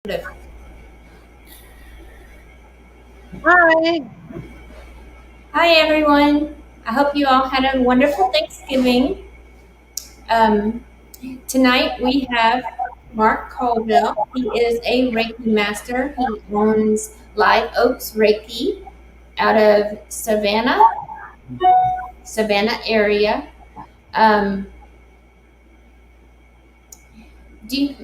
Hi. Hi, everyone. I hope you all had a wonderful Thanksgiving. Um, Tonight we have Mark Colville. He is a Reiki master. He owns Live Oaks Reiki out of Savannah area. Um, do you,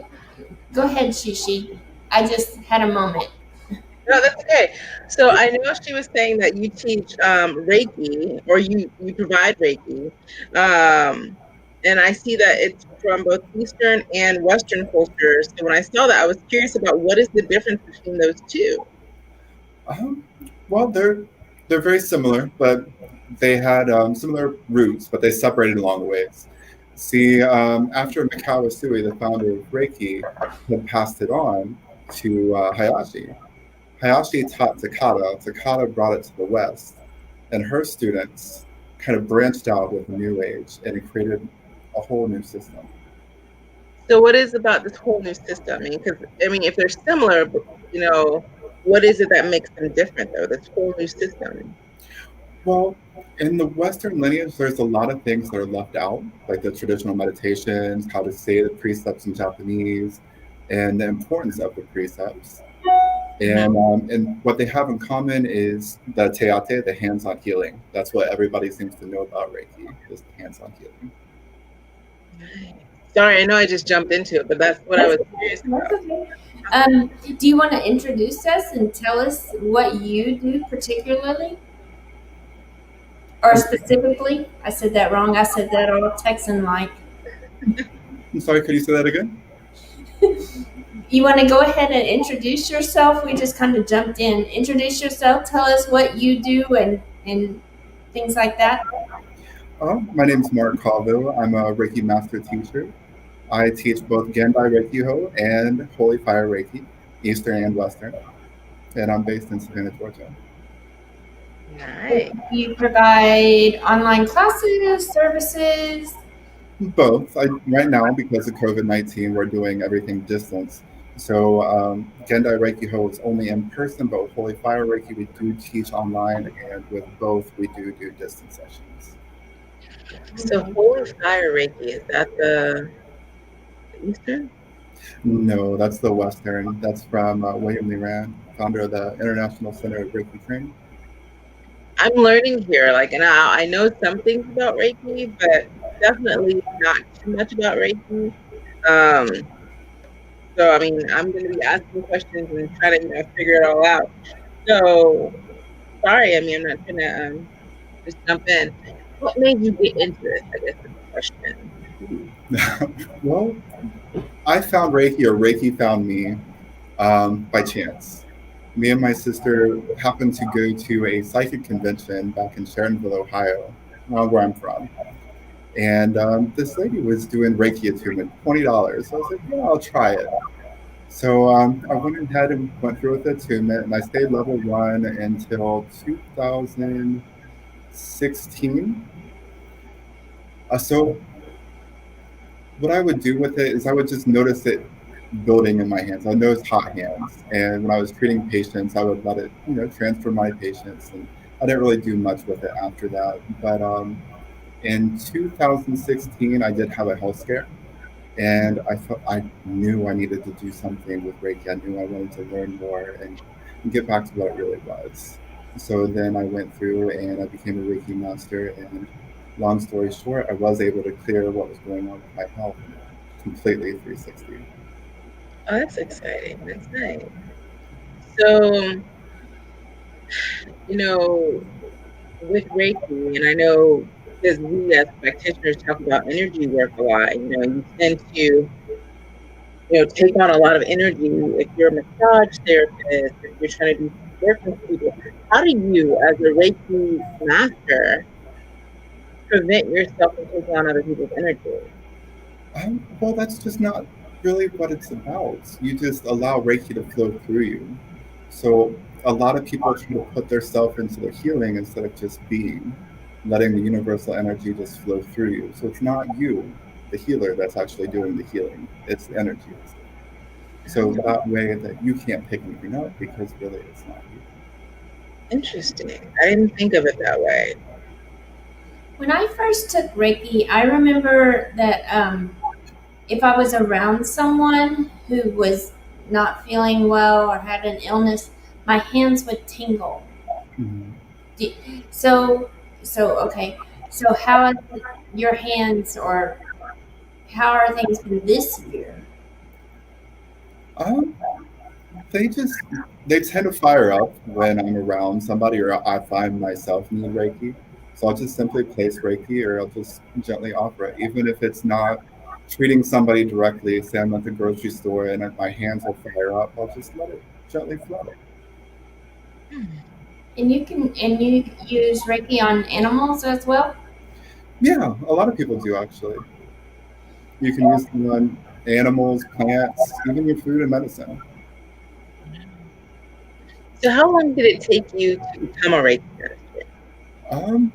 Go ahead, Shishi. I just had a moment. No, that's okay. So I know she was saying that you teach Reiki, or you provide Reiki, and I see that it's from both Eastern and Western cultures. So when I saw that, I was curious about what is the difference between those two. Um, well, they're very similar, but they had similar roots, but they separated along the ways. See, after Mikao Usui, the founder of Reiki, had passed it on to Hayashi. Hayashi taught Takata. Takata brought it to the West, and her students kind of branched out with the New Age, and it created a whole new system. So what is about this whole new system? Because if they're similar, but, what is it that makes them different though? This whole new system. Well, in the Western lineage, there's a lot of things that are left out, like the traditional meditations, how to say the precepts in Japanese, and the importance of the precepts. And what they have in common is the teate, the hands-on healing. That's what everybody seems to know about Reiki, is the hands-on healing. Sorry, I know I just jumped into it, but that's what I was curious about. Okay. Do you want to introduce us and tell us what you do particularly? Or specifically? I said that wrong. I said that all Texan-like. I'm sorry, could you say that again? You want to go ahead and introduce yourself? We just kind of jumped in. Introduce yourself. Tell us what you do and things like that. My name is Mark Colville. I'm a Reiki master teacher. I teach both Gendai Reiki Ho and Holy Fire Reiki, Eastern and Western. And I'm based in Savannah, Georgia. Nice. You provide online classes, services? Both. Right now, because of COVID-19, we're doing everything distance. So Gendai Reiki Ho is only in person, but with Holy Fire Reiki, we do teach online, and with both, we do distance sessions. So Holy Fire Reiki, is that the Eastern? No, that's the Western. That's from William Lee Rand, founder of the International Center of Reiki Training. I'm learning here, and I know some things about Reiki, but definitely not too much about Reiki. So I'm going to be asking questions and trying to figure it all out. So sorry, I'm not trying to just jump in. What made you get into this? I guess is the question. Well, I found Reiki, or Reiki found me by chance. Me and my sister happened to go to a psychic convention back in Sharonville, Ohio, where I'm from. And this lady was doing Reiki attunement, $20. So I was like, yeah, I'll try it. So I went ahead and went through with the attunement, and I stayed level 1 until 2016. So what I would do with it is I would just notice it building in my hands. I noticed hot hands, and when I was treating patients, I would let it, transfer my patients, and I didn't really do much with it after that. But in 2016, I did have a health scare, and I knew I needed to do something with Reiki. I knew I wanted to learn more and get back to what it really was. So then I went through and I became a Reiki master, and long story short, I was able to clear what was going on with my health completely 360. Oh, that's exciting. That's nice. So, with Reiki, and I know because we as practitioners talk about energy work a lot, you tend to, take on a lot of energy. If you're a massage therapist, if you're trying to do work with people, how do you, as a Reiki master, prevent yourself from taking on other people's energy? Well, that's just not really what it's about. You just allow Reiki to flow through you. So a lot of people try to put themselves into the healing instead of just being, letting the universal energy just flow through you. So it's not you, the healer, that's actually doing the healing. It's the energy. So that way that you can't pick anything up because really it's not you. Interesting. I didn't think of it that way. When I first took Reiki, I remember that if I was around someone who was not feeling well or had an illness, my hands would tingle. Mm-hmm. So, okay. So, how are your hands, or how are things been this year? Um, they tend to fire up when I'm around somebody or I find myself need Reiki. So I'll just simply place Reiki or I'll just gently offer it, even if it's not treating somebody directly. Say I'm at the grocery store and my hands will fire up, I'll just let it gently flow. And you use Reiki on animals as well. Yeah, a lot of people do actually. You can use them on animals, plants, even your food and medicine. So how long did it take you to become a Reiki master? Um,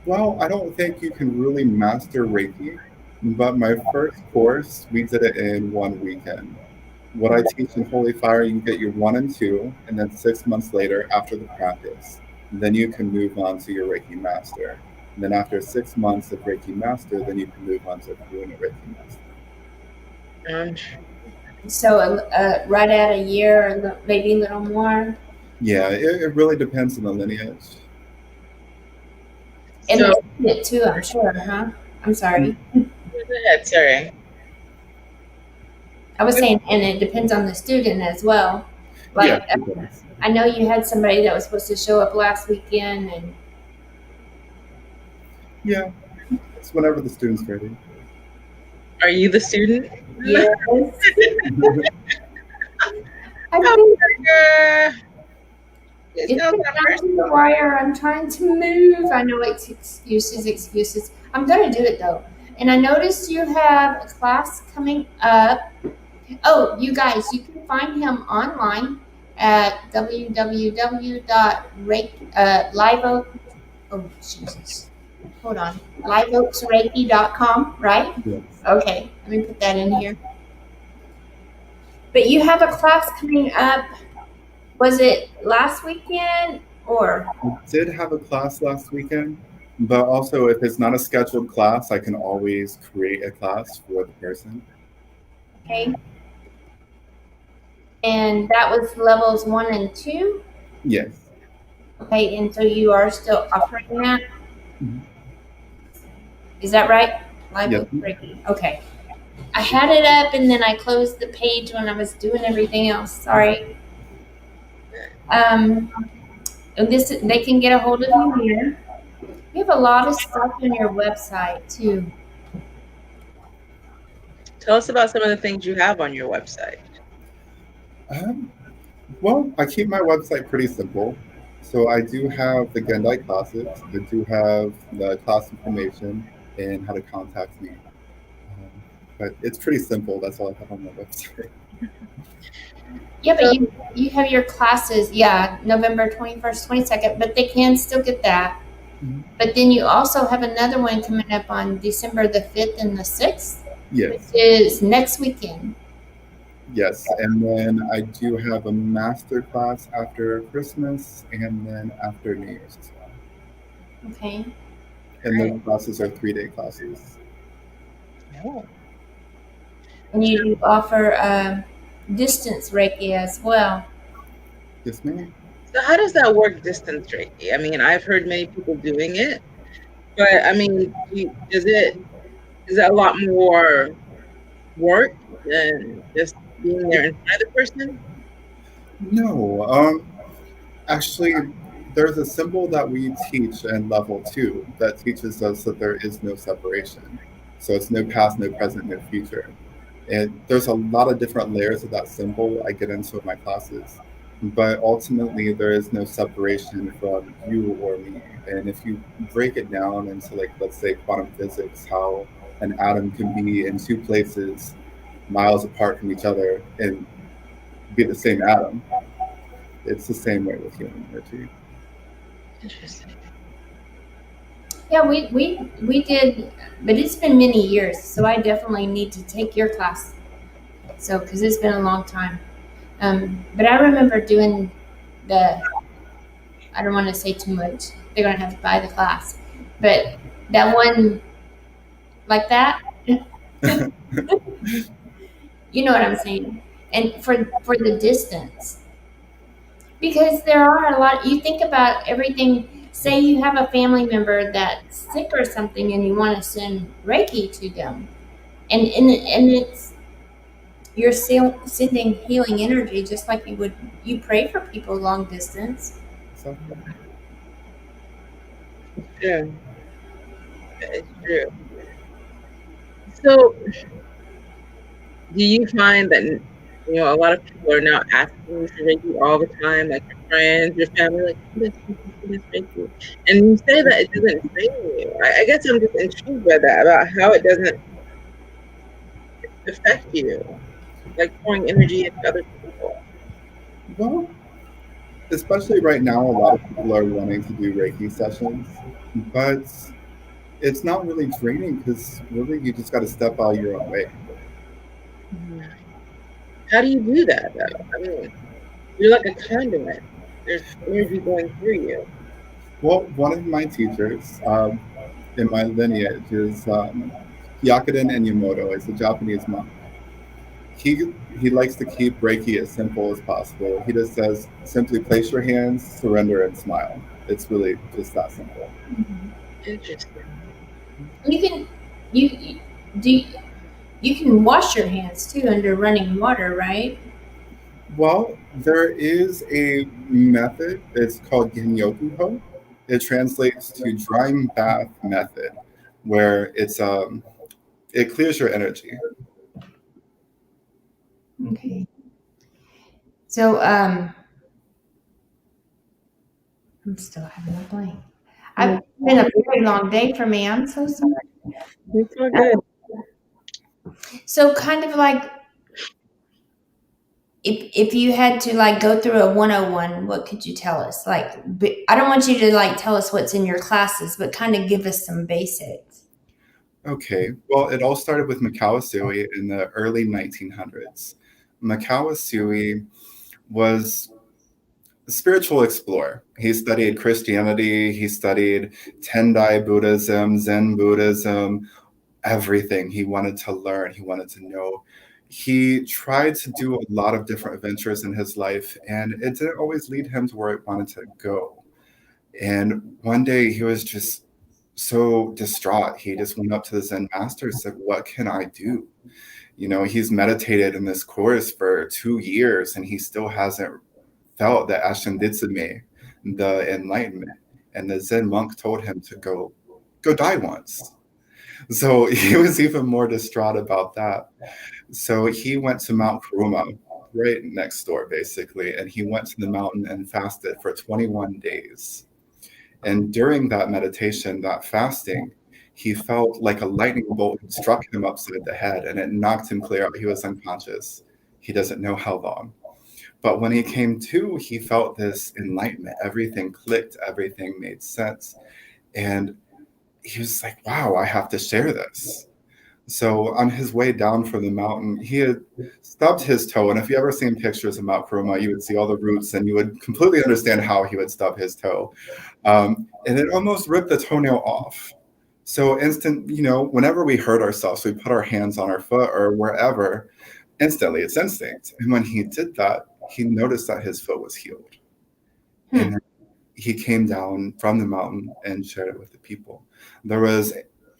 well, I don't think you can really master Reiki, but my first course, we did it in one weekend. What I teach in Holy Fire, you get your 1 and 2, and then 6 months later, after the practice, then you can move on to your Reiki Master. And then after 6 months of Reiki Master, then you can move on to doing a Reiki Master. So, right at a year, or maybe a little more. Yeah, it really depends on the lineage. And so, it too, I'm sure, huh? I'm sorry. Go ahead, sorry. I was saying, and it depends on the student as well. Like, yeah, I know you had somebody that was supposed to show up last weekend, and yeah, it's whenever the student's ready. Are you the student? Yes. It's been the wire. I'm trying to move. I know it's excuses. I'm going to do it though. And I noticed you have a class coming up. Oh, you guys, you can find him online at liveoaksreiki.com, right? Yes. Okay, let me put that in here. But you have a class coming up. Was it last weekend or? I did have a class last weekend, but also if it's not a scheduled class, I can always create a class for the person. Okay. And that was levels 1 and 2? Yes. Okay, and so you are still offering that? Mm-hmm. Is that right? Live yep. Reiki. Okay. I had it up and then I closed the page when I was doing everything else. Sorry. They can get a hold of you here. You have a lot of stuff on your website too. Tell us about some of the things you have on your website. Well, I keep my website pretty simple. So I do have the Gendai classes. I do have the class information and how to contact me. But it's pretty simple. That's all I have on my website. Yeah, but you have your classes, November 21st, 22nd, but they can still get that. Mm-hmm. But then you also have another one coming up on December the 5th and the 6th. Yes. Which is next weekend. Yes, and then I do have a master class after Christmas and then after New Year's as well. Okay. And those classes are 3-day classes. Oh. And you offer distance Reiki as well. Yes, ma'am. So how does that work, distance Reiki? I mean, I've heard many people doing it, but I mean, is it a lot more work than just being there in front of the person? No, actually, there's a symbol that we teach in level 2 that teaches us that there is no separation. So it's no past, no present, no future. And there's a lot of different layers of that symbol I get into in my classes. But ultimately, there is no separation from you or me. And if you break it down into, like, let's say quantum physics, how an atom can be in 2 places miles apart from each other and be the same atom, it's the same way with human energy. Interesting. Yeah, we did, but it's been many years, so I definitely need to take your class. So, because it's been a long time. But I remember doing I don't want to say too much. They're going to have to buy the class. But that one, like that, you know what I'm saying? And for the distance. Because there are a lot, you think about everything. Say you have a family member that's sick or something and you want to send Reiki to them. And it's, you're sending healing energy just like you pray for people long distance. So, Yeah, it's true. So, do you find that a lot of people are now asking you for Reiki all the time, like your friends, your family, like this Reiki, and you say that it doesn't drain you. I guess I'm just intrigued by that, about how it doesn't affect you, like pouring energy into other people. well, especially right now, a lot of people are wanting to do Reiki sessions, but it's not really draining because really you just got to step out of your own way. How do you do that, though? I mean, you're like a conduit. There's energy going through you. Well, one of my teachers in my lineage is Hyakuten Enyamoto. He's a Japanese monk. He likes to keep Reiki as simple as possible. He just says, simply place your hands, surrender, and smile. It's really just that simple. Interesting. You can you do you can wash your hands too under running water, right? Well, there is a method. It's called Genyokuho. It translates to drying bath method, where it clears your energy. Okay. So I'm still having a blank. I've been a very long day for me. I'm so sorry. It's so good. So kind of like if you had to like go through a 101, what could you tell us? Like I don't want you to like tell us what's in your classes, but kind of give us some basics. Okay, well, it all started with Mikao Usui in the early 1900s. Mikao Usui was a spiritual explorer. He studied Christianity, he studied Tendai Buddhism, Zen Buddhism, everything. He wanted to learn, he wanted to know. He tried to do a lot of different adventures in his life, and it didn't always lead him to where he wanted to go. And one day he was just so distraught. He just went up to the Zen master and said, what can I do? He's meditated in this course for 2 years and he still hasn't felt the Ashinditsune, the enlightenment. And the Zen monk told him to go die once. So he was even more distraught about that. So he went to Mount Kuruma, right next door, basically, and he went to the mountain and fasted for 21 days. And during that meditation, that fasting, he felt like a lightning bolt had struck him upside the head and it knocked him clear out. He was unconscious. He doesn't know how long. But when he came to, he felt this enlightenment. Everything clicked, everything made sense. And he was like, wow, I have to share this. So on his way down from the mountain, he had stubbed his toe. And if you ever seen pictures of Mount Kuruma, you would see all the roots and you would completely understand how he would stub his toe. And it almost ripped the toenail off. So whenever we hurt ourselves, we put our hands on our foot or wherever, instantly, it's instinct. And when he did that, he noticed that his foot was healed. And he came down from the mountain and shared it with the people. There was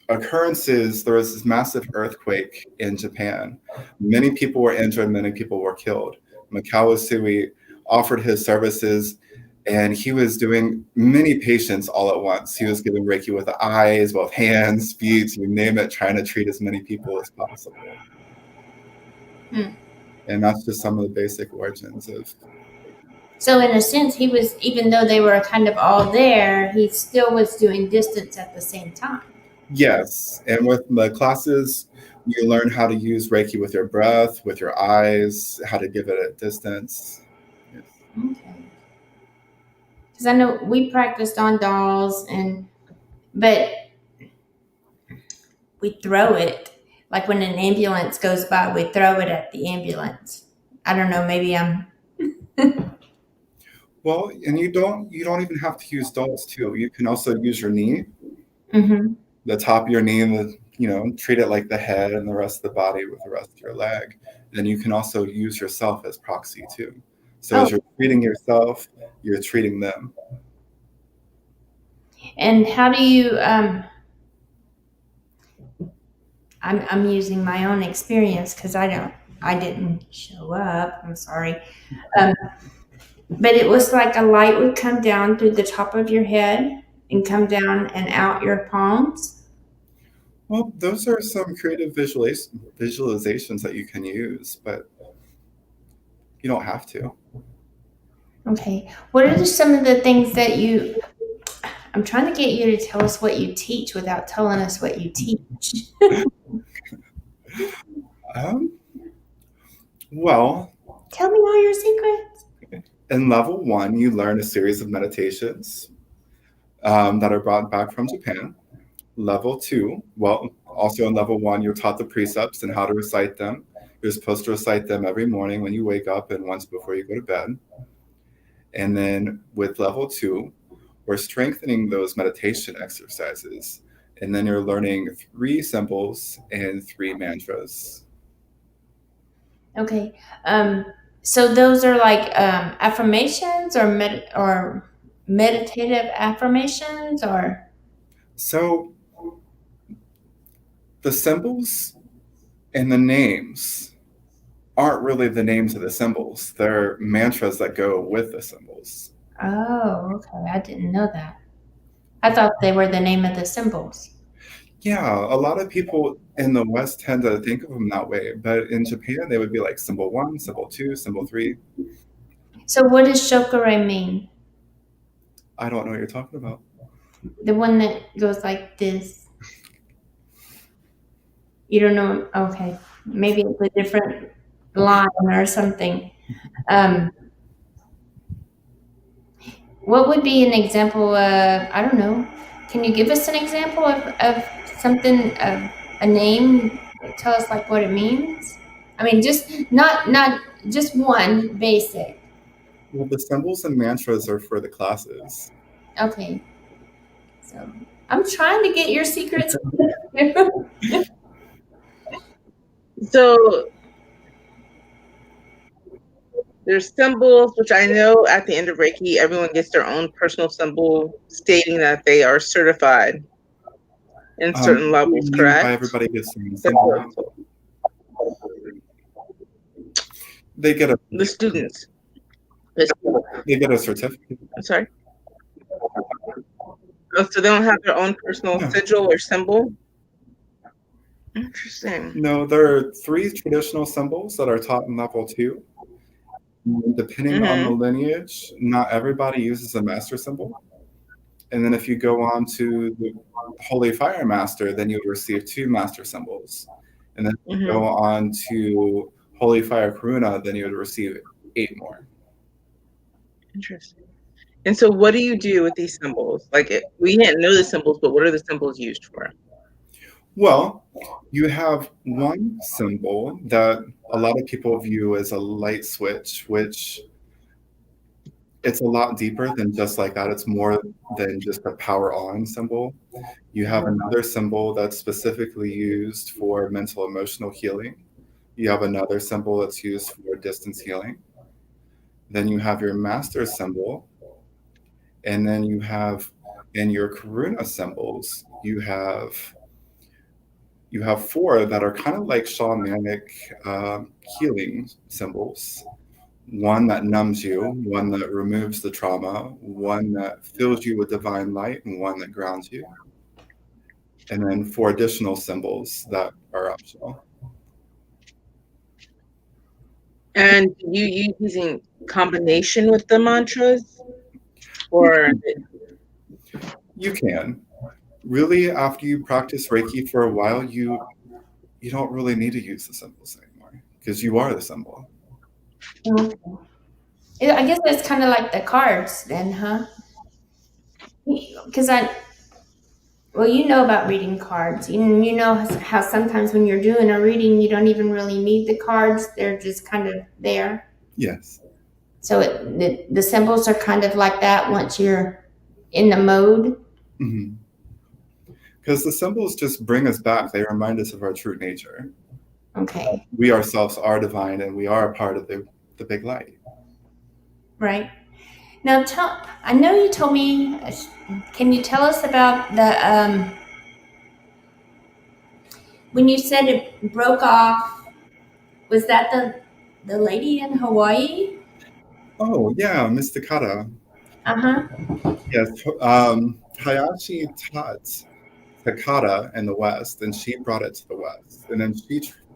this massive earthquake in Japan. Many people were injured, many people were killed. Mikao Usui offered his services and he was doing many patients all at once. He was giving Reiki with the eyes, both hands, feet, you name it, trying to treat as many people as possible. And that's just some of the basic origins of. So in a sense, he was, even though they were kind of all there, he still was doing distance at the same time. Yes, and with the classes, you learn how to use Reiki with your breath, with your eyes, how to give it at distance. Yes. Okay. Because I know we practiced on dolls, but we throw it. like when an ambulance goes by, we throw it at the ambulance. I don't know, maybe I'm Well, and you don't even have to use dolls too. You can also use your knee, the top of your knee, and treat it like the head and the rest of the body with the rest of your leg. Then you can also use yourself as proxy too. So as you're treating yourself, you're treating them. And how do you I'm using my own experience because I didn't show up. I'm sorry. But it was like a light would come down through the top of your head and come down and out your palms. Well, those are some creative visualizations that you can use, but you don't have to. Okay. What are some of the things that I'm trying to get you to tell us what you teach without telling us what you teach. Well, tell me all your secrets. In level 1, you learn a series of meditations that are brought back from Japan. Level 2, well, also in level 1, you're taught the precepts and how to recite them. You're supposed to recite them every morning when you wake up and once before you go to bed. And then with level 2, we're strengthening those meditation exercises. And then you're learning 3 symbols and 3 mantras. Okay. So those are like affirmations or meditative affirmations or? So the symbols and the names aren't really the names of the symbols. They're mantras that go with the symbols. Oh, okay. I didn't know that. I thought they were the name of the symbols. Yeah, a lot of people in the West tend to think of them that way, but in Japan, they would be like symbol 1, symbol 2, symbol 3. So what does shokure mean? I don't know what you're talking about. The one that goes like this. You don't know? Okay. Maybe it's a different line or something. What would be an example of, I don't know, can you give us an example of something, of a name? Tell us like what it means. I mean, just not just one basic. Well, the symbols and mantras are for the classes. Okay. So I'm trying to get your secrets. So there's symbols, which I know at the end of Reiki, everyone gets their own personal symbol stating that they are certified in certain levels, correct? Why everybody gets the same symbol? They get the students. They get a certificate. I'm sorry? Oh, so they don't have their own personal sigil or symbol? Interesting. No, there are 3 traditional symbols that are taught in level 2. Depending on the lineage, not everybody uses a master symbol. And then if you go on to the Holy Fire Master, then you would receive 2 master symbols. And then if you go on to Holy Fire Karuna, then you would receive 8 more. Interesting. And so what do you do with these symbols? Like, we didn't know the symbols, but what are the symbols used for? Well, you have one symbol that a lot of people view as a light switch, which it's a lot deeper than just like that. It's more than just a power on symbol. You have another symbol that's specifically used for mental emotional healing. You have another symbol that's used for distance healing. Then you have your master symbol. And then you have, in your Karuna symbols, you have 4 that are kind of like shamanic healing symbols. One that numbs you, one that removes the trauma, one that fills you with divine light, and one that grounds you. And then 4 additional symbols that are optional. And you using combination with the mantras? Or you can. Really, after you practice Reiki for a while, you don't really need to use the symbols anymore because you are the symbol. Okay. I guess that's kind of like the cards then, huh? Because Well, you know about reading cards. You know how sometimes when you're doing a reading, you don't even really need the cards. They're just kind of there. Yes. So the symbols are kind of like that once you're in the mode. Because the symbols just bring us back. They remind us of our true nature. Okay. We ourselves are divine, and we are a part of the big light. Right. Now, I know you told me, can you tell us about when you said it broke off, was that the lady in Hawaii? Oh, yeah, Miss Takata. Uh-huh. Yes. Hayashi taught Takata in the West, and she brought it to the West. And then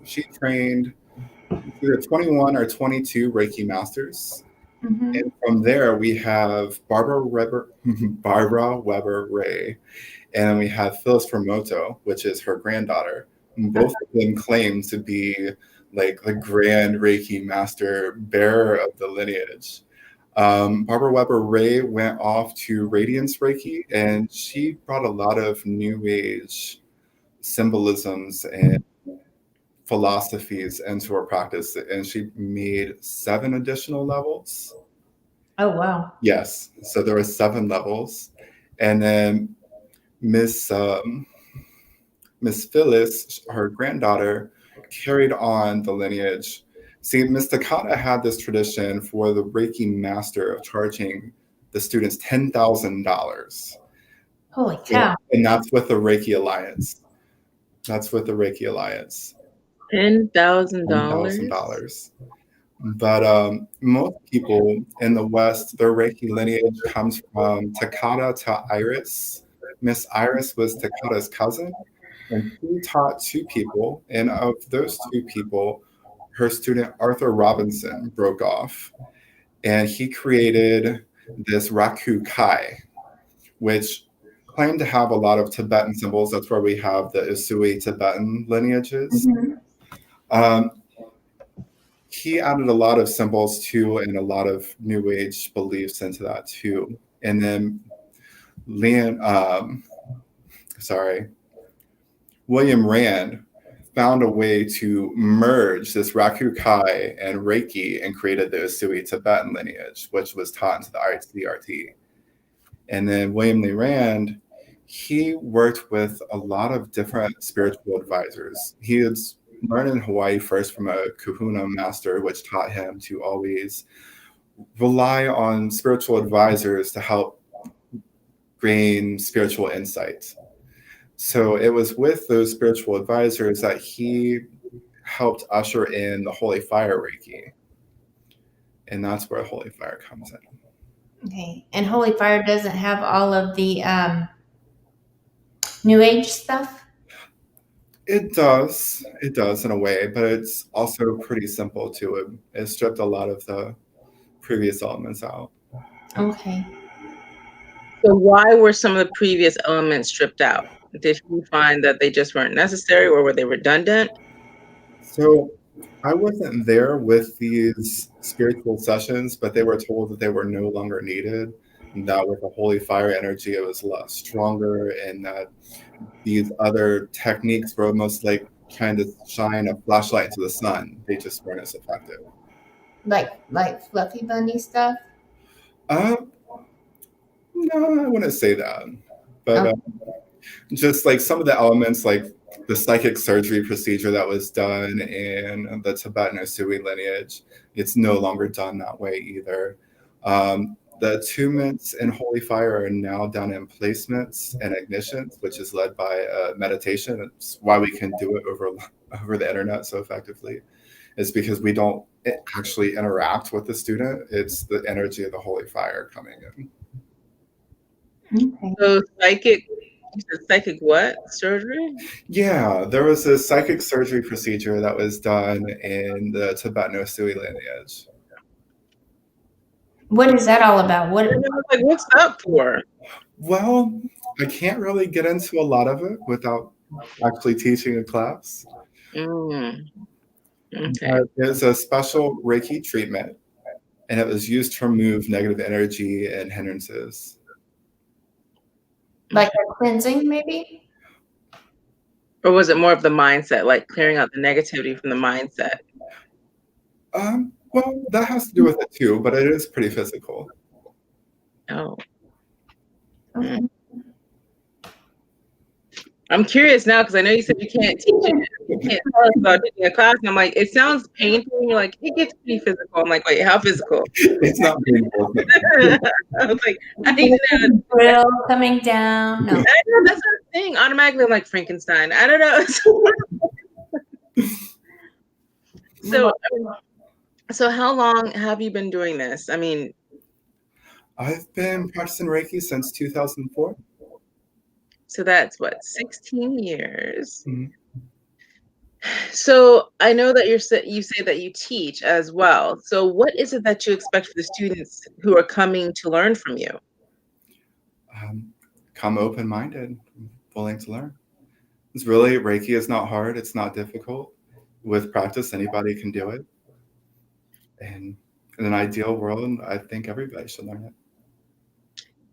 she trained either 21 or 22 Reiki masters. Mm-hmm. And from there, we have Barbara Weber Ray, and we have Phyllis Formoto, which is her granddaughter. And both of them claim to be like the grand Reiki master bearer of the lineage. Barbara Weber Ray went off to Radiance Reiki, and she brought a lot of New Age symbolisms and philosophies into her practice, and she made 7 additional levels. Oh, wow. Yes, so there were 7 levels, and then Miss Phyllis, her granddaughter, carried on the lineage. See, Miss Takata had this tradition for the Reiki master of charging the students $10,000. Holy cow. And that's with the Reiki Alliance. That's with the Reiki Alliance. $10,000. $10,000. But most people in the West, their Reiki lineage comes from Takata to Iris. Miss Iris was Takata's cousin, and she taught 2 people. And of those 2 people, her student Arthur Robinson broke off, and he created this Raku Kai, which claimed to have a lot of Tibetan symbols. That's where we have the Usui Tibetan lineages. Mm-hmm. He added a lot of symbols too, and a lot of New Age beliefs into that too. And then William Rand found a way to merge this Raku Kai and Reiki and created the Usui Tibetan lineage, which was taught into the ICRT. And then William Lee Rand, he worked with a lot of different spiritual advisors. He had learned in Hawaii first from a kahuna master, which taught him to always rely on spiritual advisors to help gain spiritual insight. So it was with those spiritual advisors that he helped usher in the Holy Fire Reiki. And that's where Holy Fire comes in. Okay. And Holy Fire doesn't have all of the New Age stuff? It does in a way, but it's also pretty simple too. It stripped a lot of the previous elements out. Okay. So why were some of the previous elements stripped out? Did you find that they just weren't necessary, or were they redundant? So I wasn't there with these spiritual sessions, but they were told that they were no longer needed, and that with the Holy Fire energy, it was a lot stronger, and that these other techniques were almost like trying to shine a flashlight into the sun. They just weren't as effective. Like fluffy bunny stuff? No, I wouldn't say that. But just like some of the elements, like the psychic surgery procedure that was done in the Tibetan Usui lineage, it's no longer done that way either. The attunements in Holy Fire are now done in placements and ignitions, which is led by meditation. It's why we can do it over the internet so effectively. It's because we don't actually interact with the student. It's the energy of the Holy Fire coming in. Okay. So psychic what? Surgery? Yeah, there was a psychic surgery procedure that was done in the Tibetan Usui lineage. What is that all about? Like, what's that for? Well, I can't really get into a lot of it without actually teaching a class. Okay. It's a special Reiki treatment, and it was used to remove negative energy and hindrances. Like a cleansing, maybe? Or was it more of the mindset, like clearing out the negativity from the mindset? Well, that has to do with it too, but it is pretty physical. Oh. Okay. I'm curious now because I know you said you can't teach it. You can't tell us about teaching a class. And I'm like, it sounds painful. And you're like, it gets pretty physical. I'm like, wait, how physical? It's not painful. I was like, I need to know. Grill coming down. No. I know that's the thing. Automatically, I'm like Frankenstein. I don't know. So how long have you been doing this? I mean, I've been practicing Reiki since 2004. so that's what, 16 years. Mhm. So I know that you say that you teach as well. So what is it that you expect for the students who are coming to learn from you? Come open-minded, willing to learn. It's really, Reiki is not hard. It's not difficult. With practice, anybody can do it. And in an ideal world, I think everybody should learn it.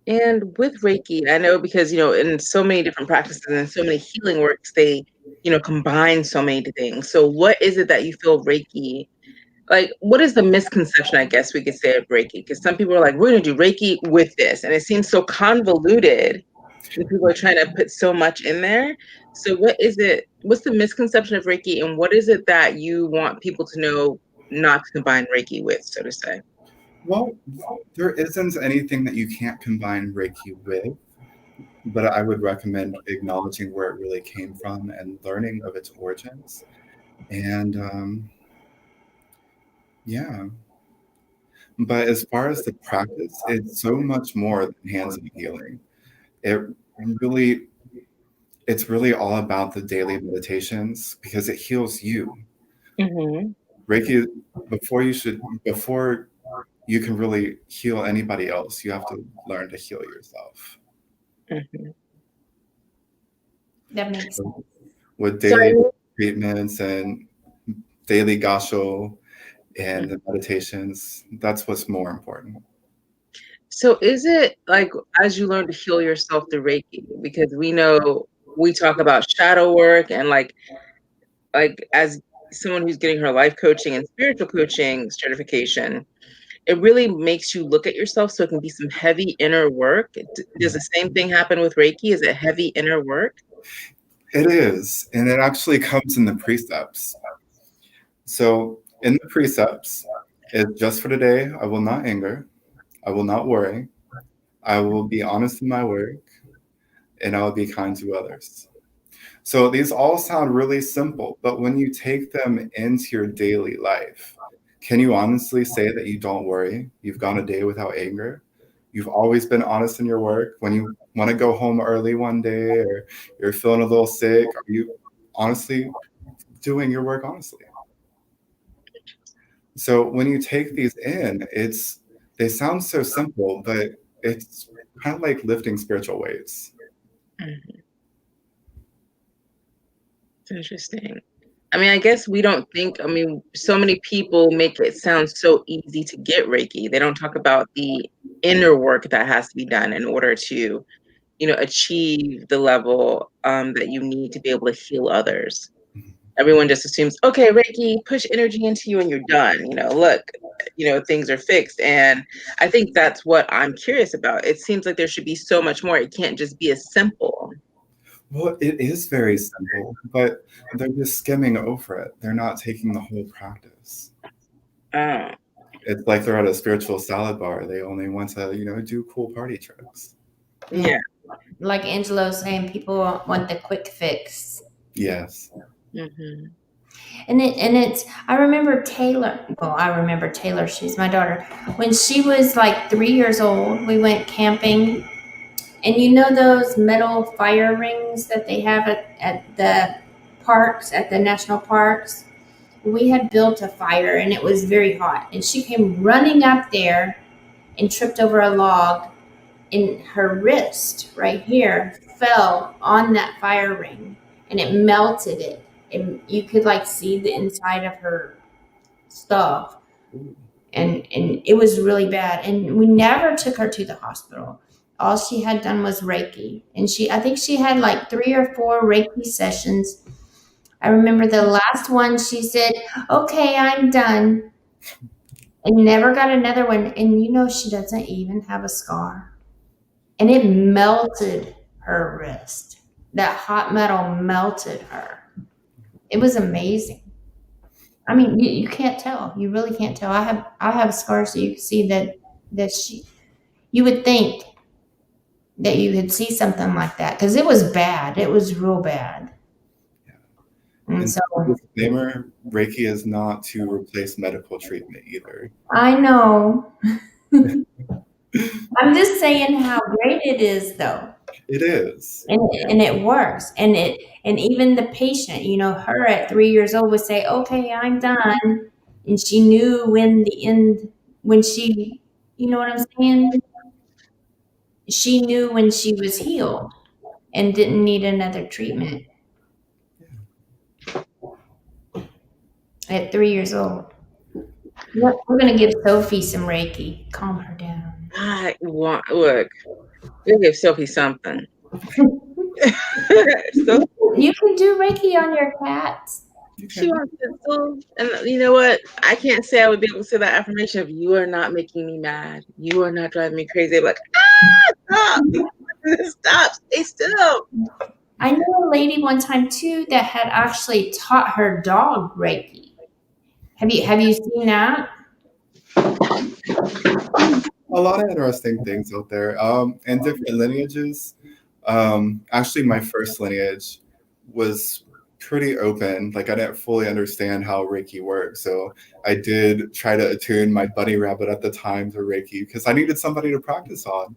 And with Reiki, I know because, in so many different practices and so many healing works, they, combine so many things. So what is it that you feel Reiki, like, what is the misconception, I guess we could say, of Reiki? Because some people are like, we're going to do Reiki with this. And it seems so convoluted. And people are trying to put so much in there. So what's the misconception of Reiki? And what is it that you want people to know not to combine Reiki with, so to say? Well, there isn't anything that you can't combine Reiki with, but I would recommend acknowledging where it really came from and learning of its origins. And yeah. But as far as the practice, it's so much more than hands-on healing. It's really all about the daily meditations because it heals you. Mm-hmm. Reiki, before you can really heal anybody else, you have to learn to heal yourself. Mm-hmm. That makes sense. With daily treatments and daily gasho and the meditations, that's what's more important. So is it like as you learn to heal yourself through Reiki? Because we talk about shadow work and like as someone who's getting her life coaching and spiritual coaching certification, it really makes you look at yourself. So it can be some heavy inner work. Does the same thing happen with Reiki? Is it heavy inner work? It is, and it actually comes in the precepts. So in the precepts, it's just for today, I will not anger, I will not worry, I will be honest in my work, and I will be kind to others. So these all sound really simple, but when you take them into your daily life, can you honestly say that you don't worry? You've gone a day without anger? You've always been honest in your work? When you want to go home early one day or you're feeling a little sick, are you honestly doing your work honestly? So when you take these in, they sound so simple, but it's kind of like lifting spiritual weights. Mm-hmm. It's interesting. I mean, I guess we don't think, so many people make it sound so easy to get Reiki. They don't talk about the inner work that has to be done in order to, achieve the level that you need to be able to heal others. Everyone just assumes, okay, Reiki, push energy into you and you're done. Look, things are fixed. And I think that's what I'm curious about. It seems like there should be so much more. It can't just be as simple. Well, it is very simple, but they're just skimming over it. They're not taking the whole practice. It's like they're at a spiritual salad bar. They only want to, do cool party tricks. Yeah. Like Angelo's saying, people want the quick fix. Yes. Mm-hmm. And I remember Taylor. Well, I remember Taylor. She's my daughter. When she was like 3 years old, we went camping. And you know those metal fire rings that they have at the parks, at the national parks? We had built a fire and it was very hot. And she came running up there and tripped over a log, and her wrist right here fell on that fire ring and it melted it. And you could like see the inside of her stuff. And it was really bad. And we never took her to the hospital. all she had done was Reiki. And I think she had like 3 or 4 Reiki sessions. I remember the last one, she said, "Okay, I'm done." And never got another one. And she doesn't even have a scar. And it melted her wrist. That hot metal melted her. It was amazing. I mean, you can't tell. You really can't tell. I have scars, so you can see that you would think that you could see something like that because it was bad. It was real bad. And so, disclaimer: Reiki is not to replace medical treatment either. I know. I'm just saying how great it is, though. It is, and it works, and even the patient, her at 3 years old would say, "Okay, I'm done," and she knew when she, you know what I'm saying? She knew when she was healed and didn't need another treatment at 3 years old. We're gonna give Sophie some Reiki, calm her down. Look, we'll give Sophie something. So, you can do Reiki on your cats. She wants to, and you know what? I can't say I would be able to say that affirmation of "You are not making me mad. You are not driving me crazy." I'm like, stop, stop, stay still. I know a lady one time too that had actually taught her dog Reiki. Have you seen that? A lot of interesting things out there, and different lineages. Actually, my first lineage was pretty open. Like, I didn't fully understand how Reiki works, so I did try to attune my bunny rabbit at the time to Reiki because I needed somebody to practice on.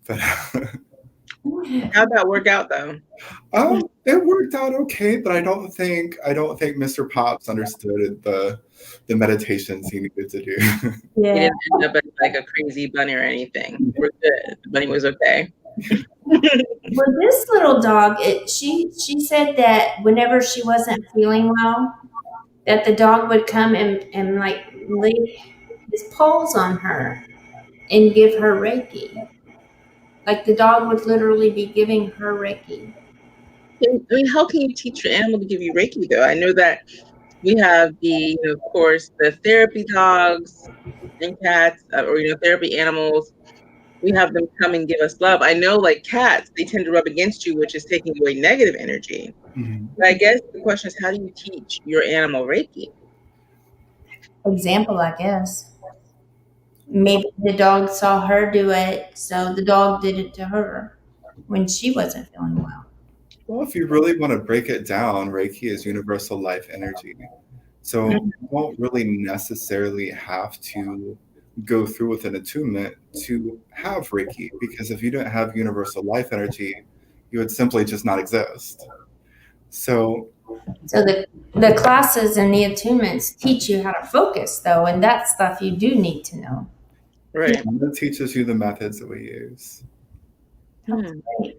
But how'd that work out, though? It worked out okay, but I don't think Mr. Pops understood the meditations he needed to do. Yeah. He didn't end up as like a crazy bunny or anything. We're good. The bunny was okay. Well, this little dog, she said that whenever she wasn't feeling well, that the dog would come and like lay his paws on her and give her Reiki. Like the dog would literally be giving her Reiki. I mean, how can you teach your animal to give you Reiki, though? I know that we have of course, the therapy dogs and cats, or therapy animals. We have them come and give us love. I know, like cats, they tend to rub against you, which is taking away negative energy. Mm-hmm. But I guess the question is, how do you teach your animal Reiki? Example, I guess. Maybe the dog saw her do it, so the dog did it to her when she wasn't feeling well. Well, if you really want to break it down, Reiki is universal life energy. So you don't really necessarily have to go through with an attunement to have Reiki, because if you don't have universal life energy, you would simply just not exist. So the classes and the attunements teach you how to focus, though, and that's stuff you do need to know. Right. It teaches you the methods that we use. That's great.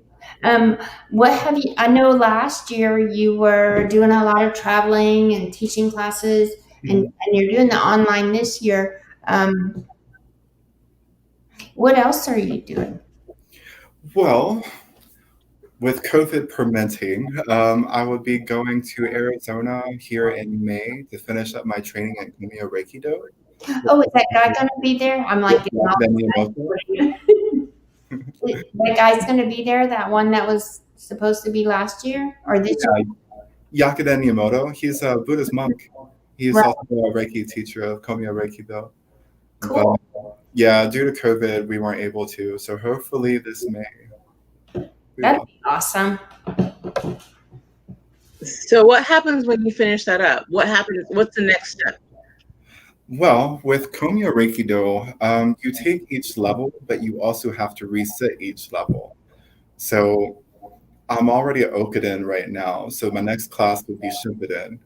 What have you? I know last year you were doing a lot of traveling and teaching classes, and you're doing the online this year. What else are you doing? Well, with COVID permitting, I will be going to Arizona here in May to finish up my training at Conjure Reiki Do. Oh, is that guy going to be there? I'm like, that guy's going to be there. That one that was supposed to be last year or this year? Yakuden Miyamoto. He's a Buddhist monk. He's Right. also a Reiki teacher of Conjure Reiki Do. Cool. But, yeah, due to COVID, we weren't able to. So hopefully this May. That'd be awesome. So what happens when you finish that up? What happens? What's the next step? Well, with Conjure Reiki Do, you take each level, but you also have to reset each level. So I'm already at Okuden right now, so my next class would be Shippuden.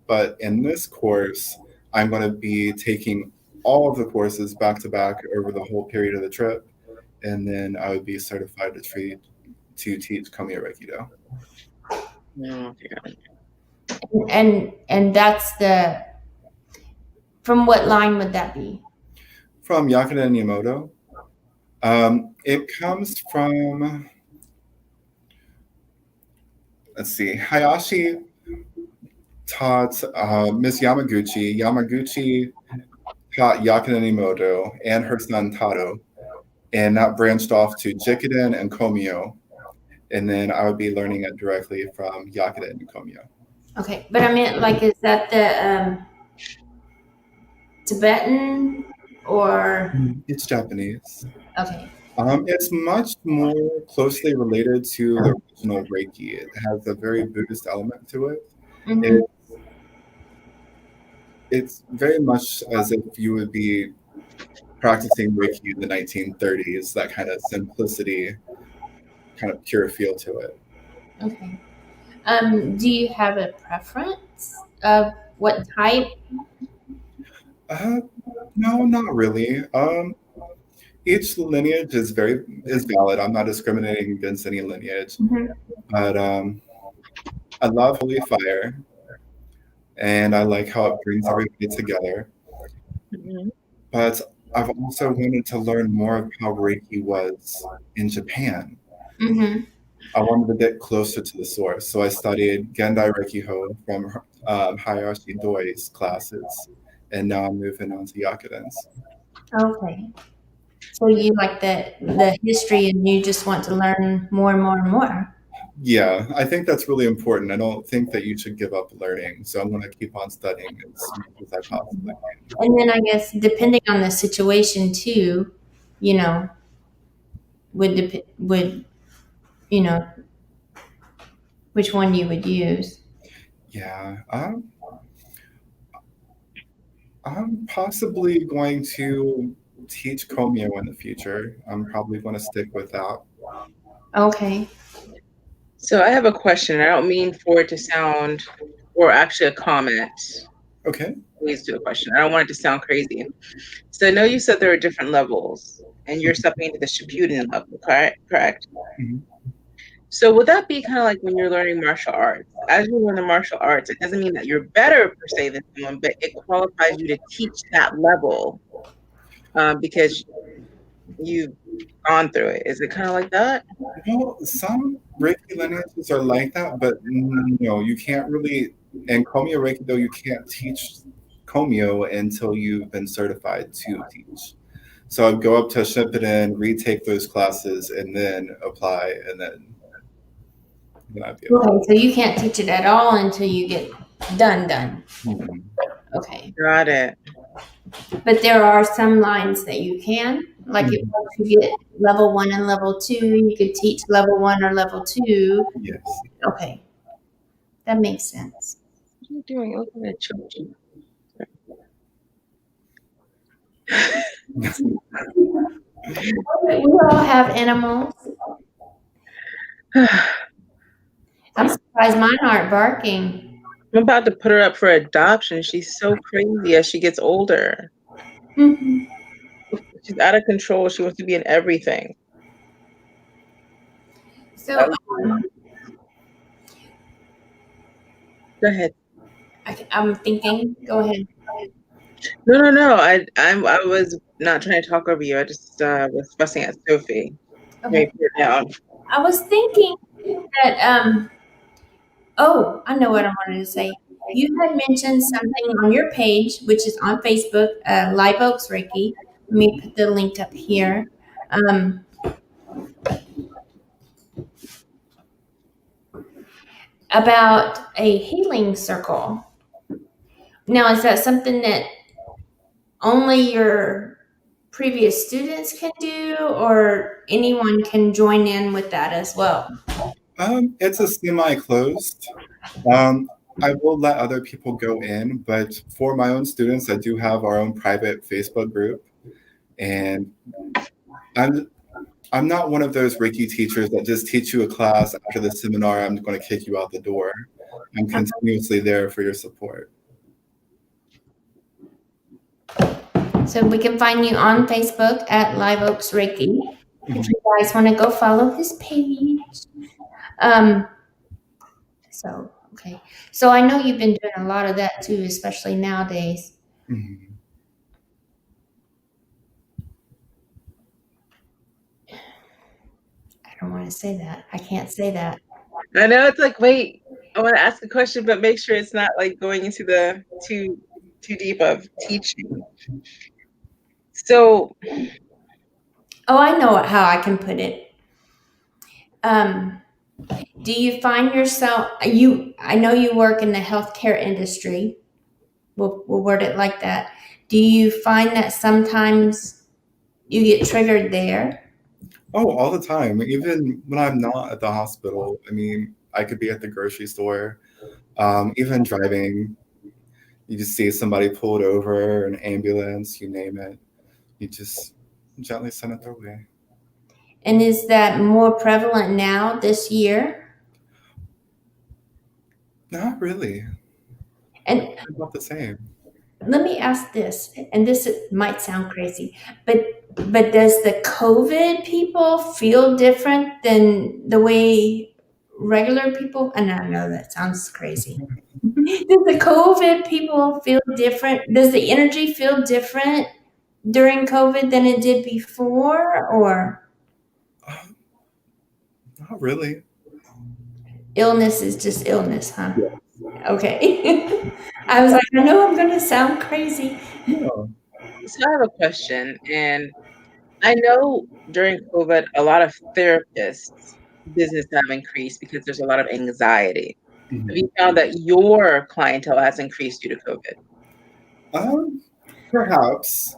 But in this course, I'm going to be taking all of the courses back to back over the whole period of the trip, and then I would be certified to teach Conjure Reiki Do. And that's from what line would that be? From Yakuden Miyamoto. It comes from, let's see, Hayashi taught Miss Yamaguchi. Yamaguchi taught Yakinen Emoto and her son Tado, and that branched off to Jikiden and Komyo. And then I would be learning it directly from Yakiden and Komyo. Okay, but I meant like, is that the Tibetan or? It's Japanese. Okay. It's much more closely related to the original Reiki. It has a very Buddhist element to it. Mhm. It's very much as if you would be practicing Reiki in the 1930s, that kind of simplicity, kind of pure feel to it. Okay. Do you have a preference of what type? No, not really. Each lineage is valid. I'm not discriminating against any lineage, but I love Holy Fire, and I like how it brings everybody together. Mhm. But I've also wanted to learn more of how Reiki was in Japan. Mm-hmm. I wanted to get closer to the source, so I studied Gendai Reiki Ho from Hayashi Doi's classes, and now I'm moving on to Yakuden's. Okay. So you like the history, and you just want to learn more and more and more. Yeah, I think that's really important. I don't think that you should give up learning, so I'm going to keep on studying as much as I possibly can. And then I guess depending on the situation too, you know, would you know which one you would use. Yeah, I'm possibly going to teach Komyo in the future. I'm probably going to stick with that. Okay. So I have a question. I don't mean for it to sound, or actually a comment. Okay. Please do a question. I don't want it to sound crazy. So I know you said there are different levels, and you're stepping into the Shippuden level, correct? Mhm. So would that be kind of like when you're learning martial arts? As you learn the martial arts, it doesn't mean that you're better per se than someone, but it qualifies you to teach that level because you've gone through it. Is it kind of like that? Well, some Reiki lineages are like that, but no, you can't really. In Komyo Reiki, though, you can't teach Komyo until you've been certified to teach. So I'd go up to Shippuden, retake those classes, and then apply, and then I'd be able Okay. So you can't teach it at all until you get done. to. Okay. Got it. But there are some lines that you can, like if you get level 1 and level 2, you could teach level 1 or level 2. Yes. Okay, that makes sense. What are you doing? Look at that children. We all have animals. I'm surprised mine aren't barking. I'm about to put her up for adoption. She's so crazy as she gets older. Mhm. She's out of control. She wants to be in everything. So Go ahead. I'm thinking. Go ahead. No. I was not trying to talk over you. I just was fussing at Sophie. Okay. Put her down. I was thinking that. Oh, I know what I wanted to say. You had mentioned something on your page, which is on Facebook, Live Oaks Reiki. Let me put the link up here. About a healing circle. Now, is that something that only your previous students can do, or anyone can join in with that as well? It's a semi-closed. I will let other people go in, but for my own students, I do have our own private Facebook group, and I'm not one of those Reiki teachers that just teach you a class after the seminar. I'm going to kick you out the door. I'm continuously there for your support. So we can find you on Facebook at Live Oaks Reiki. If you guys want to go follow his page. So, okay. So I know you've been doing a lot of that too, especially nowadays. Mhm. don't want to say that. I can't say that. I know it's like, wait, I want to ask a question, but make sure it's not like going into the too deep of teaching. So, Oh, I know how I can put it. Do you find yourself, I know you work in the healthcare industry. We'll word it like that. Do you find that sometimes you get triggered there? Oh, all the time. Even when I'm not at the hospital. I mean, I could be at the grocery store, even driving. You just see somebody pulled over, an ambulance, you name it. You just gently send it their way. And is that more prevalent now this year? Not really. And It's about the same. let me ask this, and this might sound crazy, but does the COVID people feel different than the way regular people? And I know that sounds crazy. Does the COVID people feel different? Does the energy feel different during COVID than it did before, or Not really. illness is just illness, huh? Yeah. Okay. I was like, I know I'm going to sound crazy. No. so I have a question, and I know during COVID, a lot of therapists' business have increased because there's a lot of anxiety. Have you found that your clientele has increased due to COVID? Perhaps.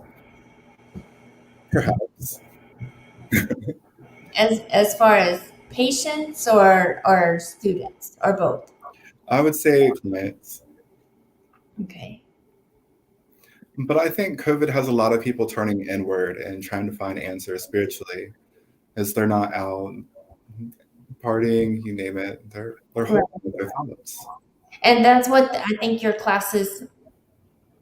Perhaps. As far as patients or students or both? I would say clients. Okay. But I think COVID has a lot of people turning inward and trying to find answers spiritually, as they're not out partying, you name it. They're holding with their thoughts. And that's what I think your classes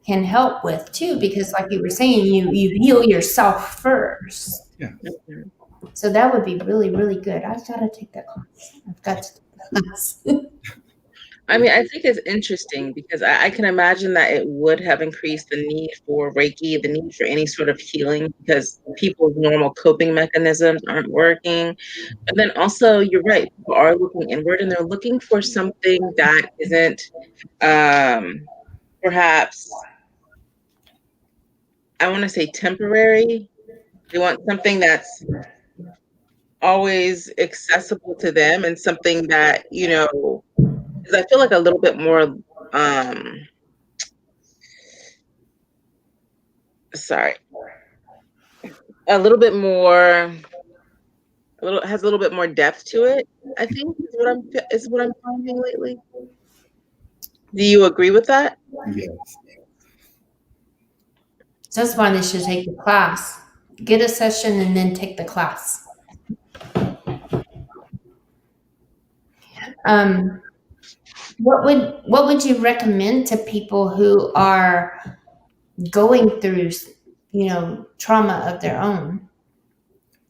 can help with too, because like you were saying, you heal yourself first. Yeah. Mhm. So that would be really, really good. I've got to take that class. I've got to take that class. I mean, I think it's interesting because I can imagine that it would have increased the need for Reiki, the need for any sort of healing, because people's normal coping mechanisms aren't working. But then also, you're right, people are looking inward and they're looking for something that isn't perhaps, I want to say temporary. They want something that's always accessible to them and something that, because I feel like a little bit more, sorry, a little bit more, has a little bit more depth to it, I think is what I'm finding lately. Do you agree with that? Yes. So that's why they should take the class. Get a session and then take the class. What would you recommend to people who are going through, trauma of their own,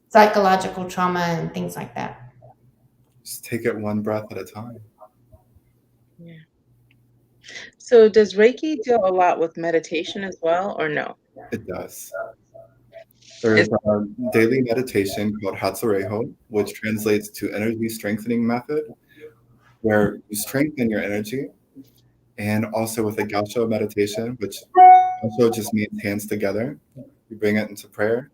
psychological trauma and things like that? Just take it one breath at a time. Yeah. So does Reiki deal a lot with meditation as well, or no? It does. There's a daily meditation called Hatsureho, which translates to energy strengthening method, where you strengthen your energy, and also with a gassho meditation, which also just means hands together. You bring it into prayer,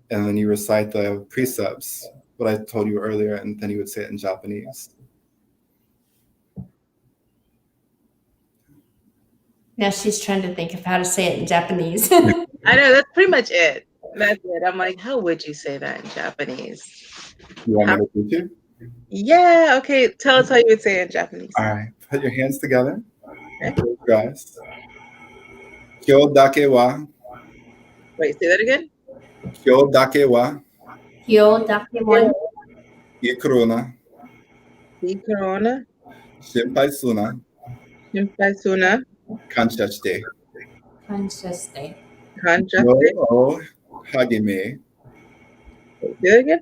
and then you recite the precepts, what I told you earlier, and then you would say it in Japanese. Now she's trying to think of how to say it in Japanese. I know, that's pretty much it. That's it. I'm like, how would you say that in Japanese? You want me to teach you? Yeah, okay. Tell us how you would say it in Japanese. All right. Put your hands together. Okay. Close your eyes. Kyo dake wa. Wait, say that again. Kyo dake wa. Hyo Dakewan. Ikuru na. Corona. Shinpai suna. Shinpai suna. Kansha shite. Consciously. Kanjaste. Gyo o hagime. Say it again.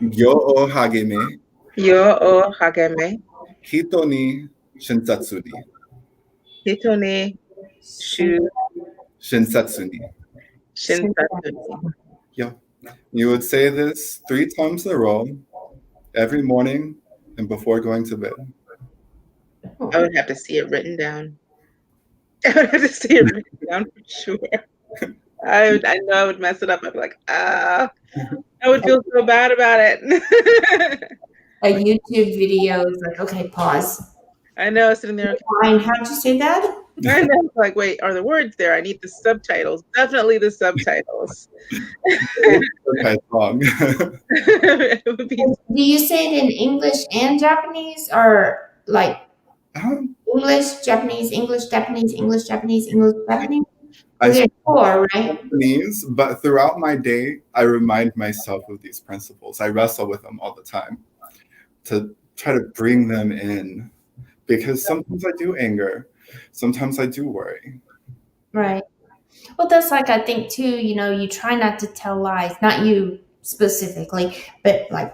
Gyo o hagime. Yo o hageme. Hito ni shinsatsu ni. Hito ni shu Shinsatsu ni. shinsatsu ni. Yeah. You would say this 3 times in a row, every morning and before going to bed. I would have to see it written down. I would have to see it written down for sure. I know I would mess it up. I'd be like, I would feel so bad about it. A YouTube video is like, okay, pause. I know, sitting there. Fine, how'd you say that? I know, like, wait, are the words there? I need the subtitles. Definitely the subtitles. Okay, wrong. It would be. Do you say it in English and Japanese, or like English, Japanese, English, Japanese, English, Japanese, English, Japanese? There's four, right? Japanese, but throughout my day, I remind myself of these principles. I wrestle with them all the time to try to bring them in, because sometimes I do anger, sometimes I do worry. Right. Well, that's like, I think too, you try not to tell lies, not you specifically, but like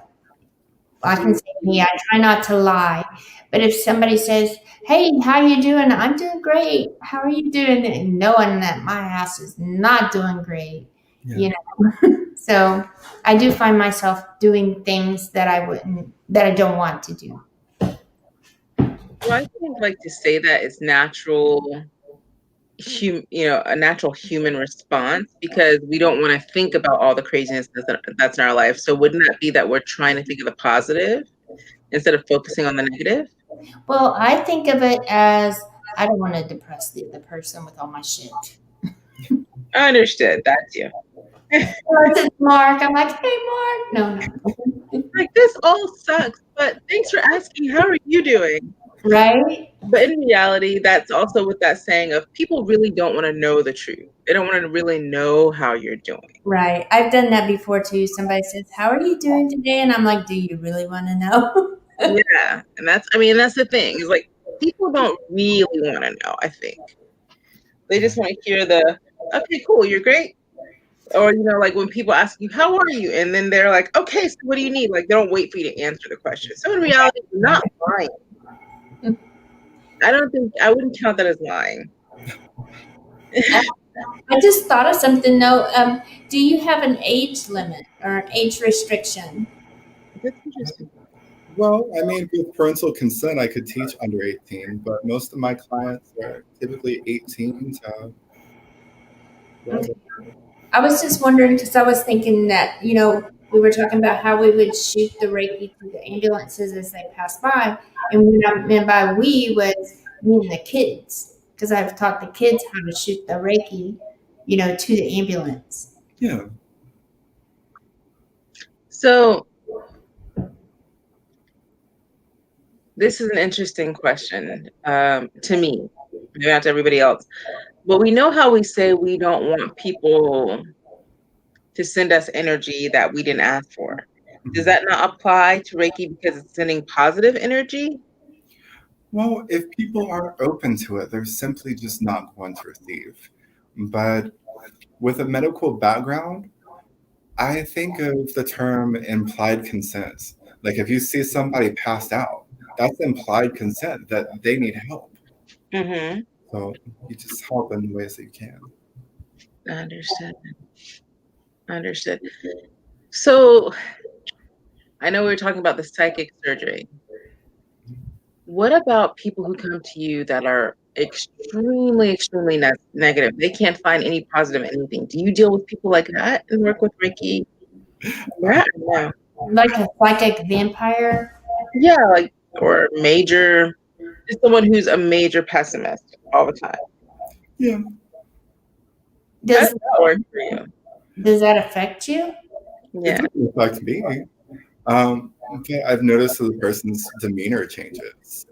I can say me, I try not to lie. But if somebody says, hey, how you doing? I'm doing great. How are you doing? And knowing that my ass is not doing great, So I do find myself doing things that I don't want to do. Well, I think like to say that it's natural, a natural human response, because we don't want to think about all the craziness that's in our life. So wouldn't that be that we're trying to think of the positive instead of focusing on the negative? Well, I think of it as I don't want to depress the other person with all my shit. I understood that too. It's Mark. I'm like, hey, Mark. No. Like, this all sucks, but thanks for asking. How are you doing? Right? But in reality, that's also with that saying of people really don't want to know the truth. They don't want to really know how you're doing. Right. I've done that before too. Somebody says, how are you doing today? And I'm like, do you really want to know? Yeah. And that's the thing. Is like, people don't really want to know, I think. They just want to hear okay, cool, you're great. Or, like when people ask you, how are you? And then they're like, okay, so what do you need? Like, they don't wait for you to answer the question. So in reality, you're not lying. I wouldn't count that as lying. I just thought of something though. Do you have an age limit or an age restriction? That's interesting. Well, I mean, with parental consent, I could teach under 18, but most of my clients are typically 18 to. Okay. I was just wondering, because I was thinking that, we were talking about how we would shoot the Reiki to the ambulances as they pass by. And what I meant by we was meaning the kids, because I've taught the kids how to shoot the Reiki, to the ambulance. Yeah. So this is an interesting question to me, maybe not to everybody else. But we know how we say we don't want people to send us energy that we didn't ask for. Does that not apply to Reiki because it's sending positive energy? Well, if people aren't open to it, they're simply just not going to receive. But with a medical background, I think of the term implied consent. Like if you see somebody passed out, that's implied consent that they need help. Mm-hmm. So you just help in the ways that you can. Understood. So I know we were talking about the psychic surgery. What about people who come to you that are extremely, extremely negative? They can't find any positive anything. Do you deal with people like that and work with Reiki? Yeah. Like a psychic vampire? Yeah, or major, just someone who's a major pessimist all the time. Yeah. Does that work for you? Does that affect you? Yeah. It doesn't affect me. I've noticed that the person's demeanor changes.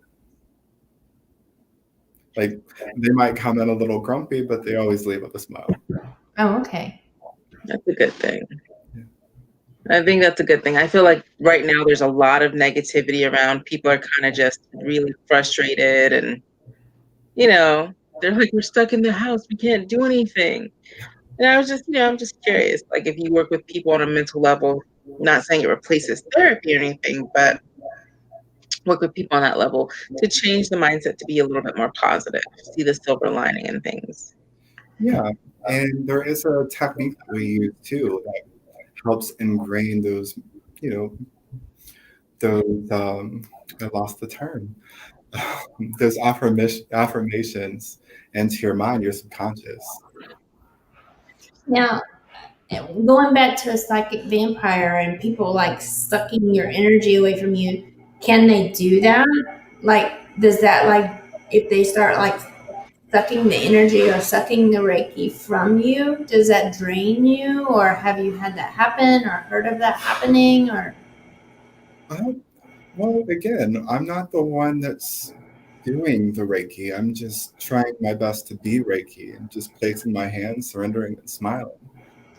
Like they might come in a little grumpy, but they always leave with a smile. Oh, okay. That's a good thing. I think that's a good thing. I feel like right now there's a lot of negativity around. People are kind of just really frustrated and, they're like, we're stuck in the house. We can't do anything. And I was just, I'm just curious, like if you work with people on a mental level, not saying it replaces therapy or anything, but work with people on that level to change the mindset to be a little bit more positive, see the silver lining in things. Yeah. And there is a technique that we use too that helps ingrain those, those I lost the term. Those affirmations into your mind, your subconscious. Now, going back to a psychic vampire and people like sucking your energy away from you, can they do that? Like, does that, like, if they start like sucking the energy or sucking the Reiki from you, does that drain you? Or have you had that happen or heard of that happening? Or Well, again, I'm not the one that's doing the Reiki. I'm just trying my best to be Reiki and just placing my hands, surrendering, and smiling.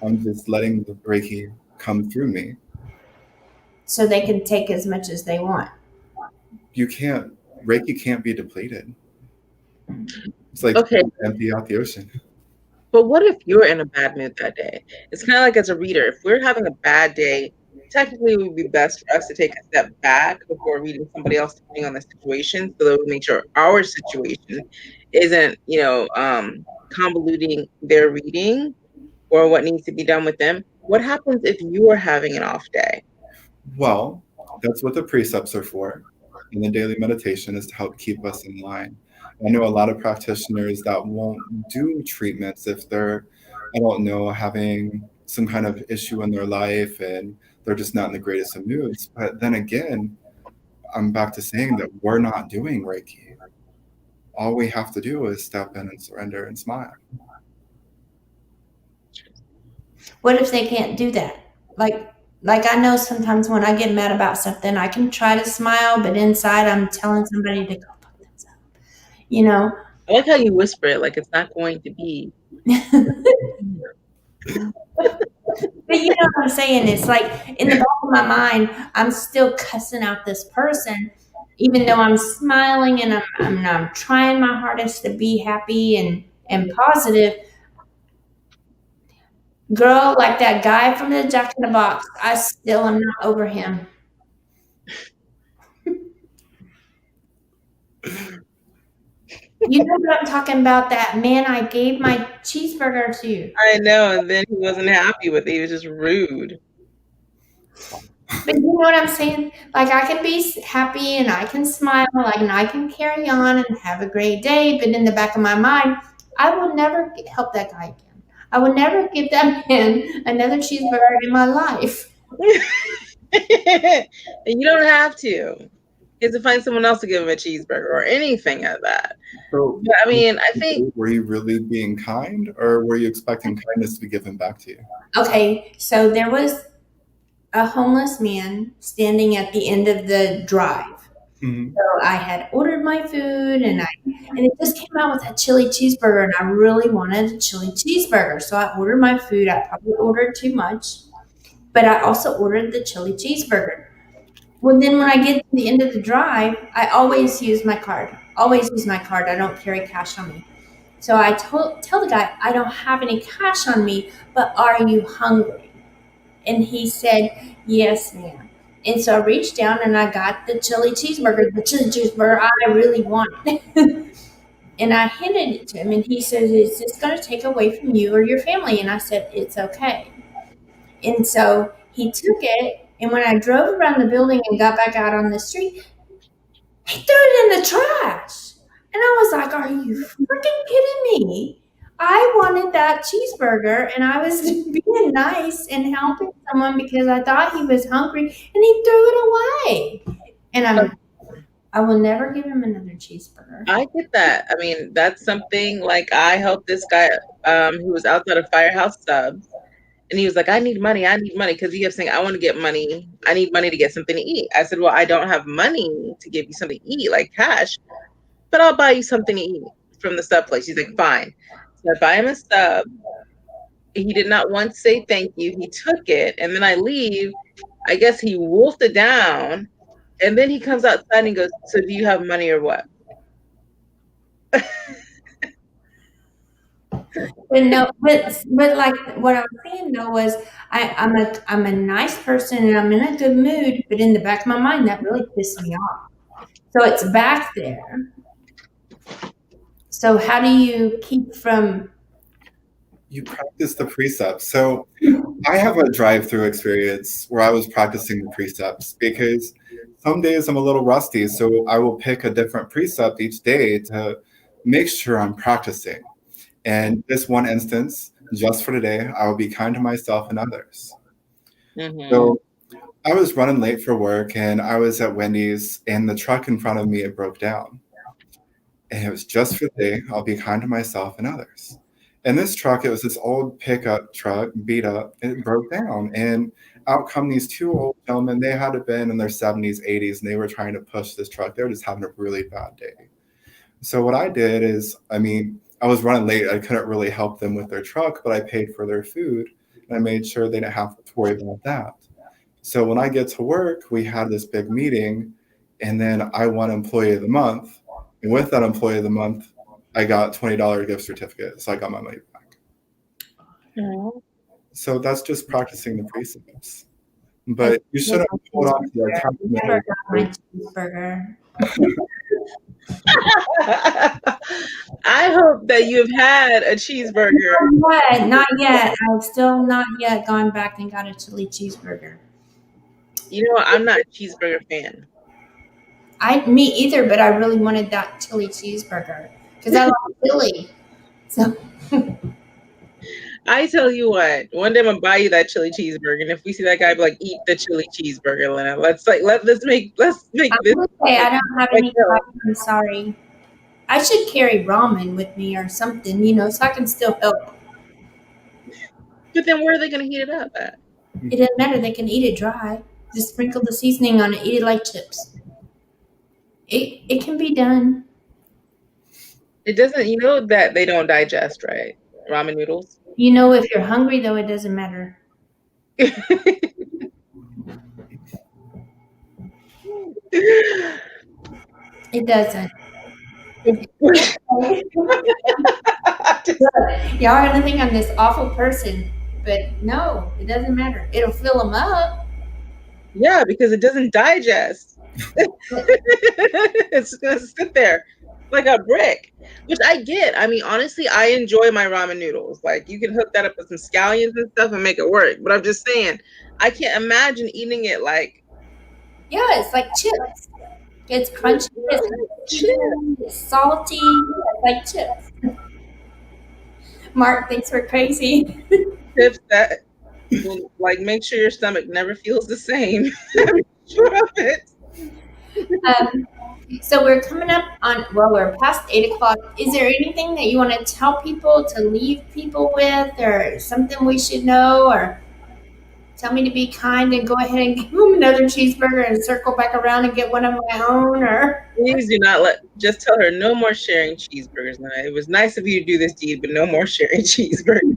I'm just letting the Reiki come through me. so they can take as much as they want? Reiki can't be depleted. It's like Okay, empty out the ocean. but what if you're in a bad mood that day? It's kind of like as a reader, if we're having a bad day, technically it would be best for us to take a step back before reading somebody else depending on the situation, so that we make sure our situation isn't, convoluting their reading or what needs to be done with them. What happens if you are having an off day? Well, that's what the precepts are for. And the daily meditation is to help keep us in line. I know a lot of practitioners that won't do treatments if they're, I don't know, having some kind of issue in their life and they're just not in the greatest of moods. But then again, I'm back to saying that we're not doing Reiki. All we have to do is step in and surrender and smile. What if they can't do that? Like I know sometimes when I get mad about something, I can try to smile, but inside I'm telling somebody to go fuck themselves. You know? I like how you whisper it like it's not going to be. But you know what I'm saying? It's like in the back of my mind, I'm still cussing out this person, even though I'm smiling and I'm trying my hardest to be happy and positive. Girl, like that guy from the Jack in the Box, I still am not over him. You know what I'm talking about? That man I gave my cheeseburger to. I know, and then he wasn't happy with it. He was just rude. But you know what I'm saying? Like I can be happy and I can smile, like and I can carry on and have a great day. But in the back of my mind, I will never help that guy again. I will never give that man another cheeseburger in my life. And you don't have to. You have to find someone else to give him a cheeseburger or anything like that. So, But I mean, I think, were you really being kind, or were you expecting kindness to be given back to you? Okay, so there was a homeless man standing at the end of the drive. Mm-hmm. So I had ordered my food and it just came out with a chili cheeseburger and I really wanted a chili cheeseburger. So I ordered my food. I probably ordered too much, but I also ordered the chili cheeseburger. Well, then when I get to the end of the drive, I always use my card. Always use my card. I don't carry cash on me. So I tell the guy, I don't have any cash on me, but are you hungry? And he said, yes, ma'am. And so I reached down and I got the chili cheeseburger I really wanted. And I handed it to him and he said, is this going to take away from you or your family? And I said, it's okay. And so he took it. And when I drove around the building and got back out on the street, he threw it in the trash. And I was like, are you freaking kidding me? I wanted that cheeseburger and I was being nice and helping someone because I thought he was hungry and he threw it away. And I will never give him another cheeseburger. I get that. I mean, that's something like I helped this guy who was outside of Firehouse Subs. And he was like, I need money, because he kept saying, I want to get money. I need money to get something to eat. I said, well, I don't have money to give you something to eat, like cash, but I'll buy you something to eat from the sub place. He's like, fine. So I buy him a sub. He did not once say thank you. He took it. And then I leave. I guess he wolfed it down. And then he comes outside and goes, so do you have money or what? But no, but like what I was saying though was I'm a nice person and I'm in a good mood, but in the back of my mind that really pissed me off. So it's back there. So how do you keep from? You practice the precepts. So I have a drive-through experience where I was practicing the precepts because some days I'm a little rusty, so I will pick a different precept each day to make sure I'm practicing. And this one instance, just for today, I will be kind to myself and others. Mm-hmm. So I was running late for work, and I was at Wendy's, and the truck in front of me, it broke down. And it was just for the day, I'll be kind to myself and others. And this truck, it was this old pickup truck, beat up, and it broke down. And out come these two old gentlemen. They had been in their 70s, 80s, and they were trying to push this truck. They were just having a really bad day. So what I did is, I was running late. I couldn't really help them with their truck, but I paid for their food, and I made sure they didn't have to worry about that. So when I get to work, we had this big meeting, and then I won Employee of the Month. And with that Employee of the Month, I got $20 gift certificate. So I got my money back. Mm-hmm. So that's just practicing the precepts. But you shouldn't hold on to your Never got my cheeseburger. I hope that you've had a cheeseburger. Not yet. I've still not yet gone back and got a chili cheeseburger. You know what? I'm not a cheeseburger fan. Me either, but I really wanted that chili cheeseburger because I love chili. So I tell you what, one day I'm gonna buy you that chili cheeseburger, and if we see that guy, be like, eat the chili cheeseburger, Lynna. Let's make this. Okay, I don't have any. I'm sorry. I should carry ramen with me or something, so I can still help. But then where are they gonna heat it up at? It doesn't matter. They can eat it dry. Just sprinkle the seasoning on it. Eat it like chips. It can be done. It doesn't. You know that they don't digest, right? Ramen noodles. If you're hungry, though, it doesn't matter. It doesn't. Y'all are living on this awful person, but no, it doesn't matter. It'll fill them up. Yeah, because it doesn't digest. It's gonna sit there like a brick, which I get. I mean, honestly, I enjoy my ramen noodles. Like, you can hook that up with some scallions and stuff and make it work. But I'm just saying, I can't imagine eating it like. Yeah, it's like chips. It's crunchy, it's salty, it's like chips. Mark thinks we're crazy. Chips that will, like, make sure your stomach never feels the same. Sure of it. So we're coming up on, we're past 8 o'clock. Is there anything that you want to tell people to leave people with, or something we should know, or tell me to be kind and go ahead and give them another cheeseburger and circle back around and get one of my own? Or please do not just tell her no more sharing cheeseburgers. It was nice of you to do this deed, but no more sharing cheeseburgers.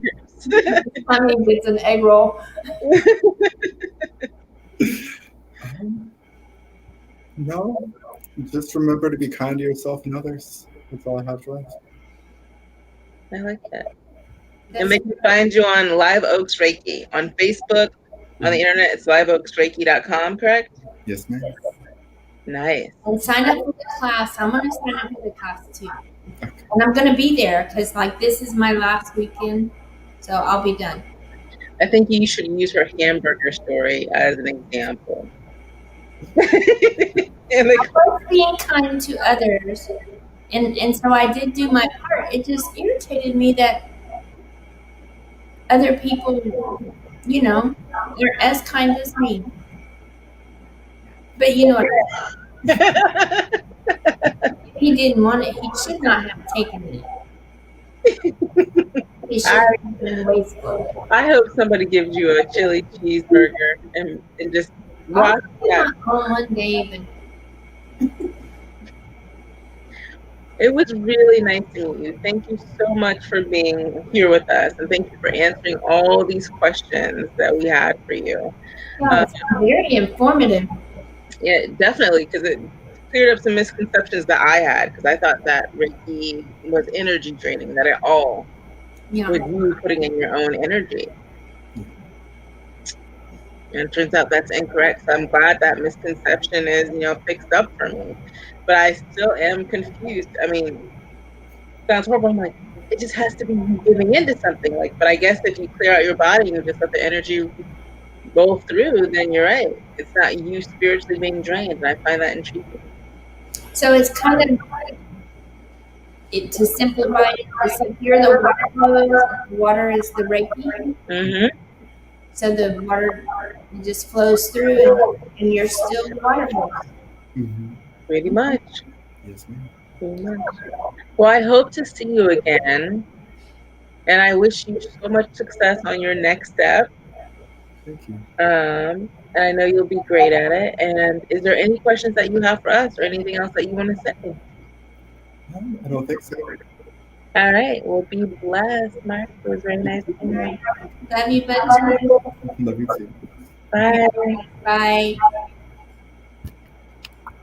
I mean, it's an egg roll. No, just remember to be kind to yourself and others. That's all I have left. I like that. And they can find you on Live Oaks Reiki on Facebook. On the internet, it's liveoaksreiki.com, correct? Yes, ma'am. Nice. And sign up for the class. I'm going to sign up for the class too. Okay. And I'm going to be there because, this is my last weekend. So I'll be done. I think you should use her hamburger story as an example. I was being kind to others. And so I did do my part. It just irritated me that other people, they're as kind as me. But you know what? If he didn't want it, he should not have taken it. He should have been wasteful. I hope somebody gives you a chili cheeseburger and just watch that. On one day, but it was really nice to meet you. Thank you so much for being here with us, and thank you for answering all these questions that we had for you. Yeah, it's very informative. Yeah, definitely, because it cleared up some misconceptions that I had, because I thought that Reiki was energy draining, that it all was you putting in your own energy. And it turns out that's incorrect. So I'm glad that misconception is, fixed up for me. But I still am confused. I mean, it sounds horrible. I'm like, it just has to be giving into something. But I guess if you clear out your body and just let the energy go through, then you're right. It's not you spiritually being drained. I find that intriguing. So it's kind of, to simplify it, it's like here the water flows. The water is the Reiki. Mm-hmm. So the water just flows through, and you're still the water hose. Mm-hmm. Pretty much. Yes, ma'am. Pretty much. Well, I hope to see you again. And I wish you so much success on your next step. Thank you. And I know you'll be great at it. And is there any questions that you have for us or anything else that you want to say? I don't think so. All right. Well, be blessed, Mark. It was very nice meeting you. Love you, Benjamin. Love you too. Bye. Bye.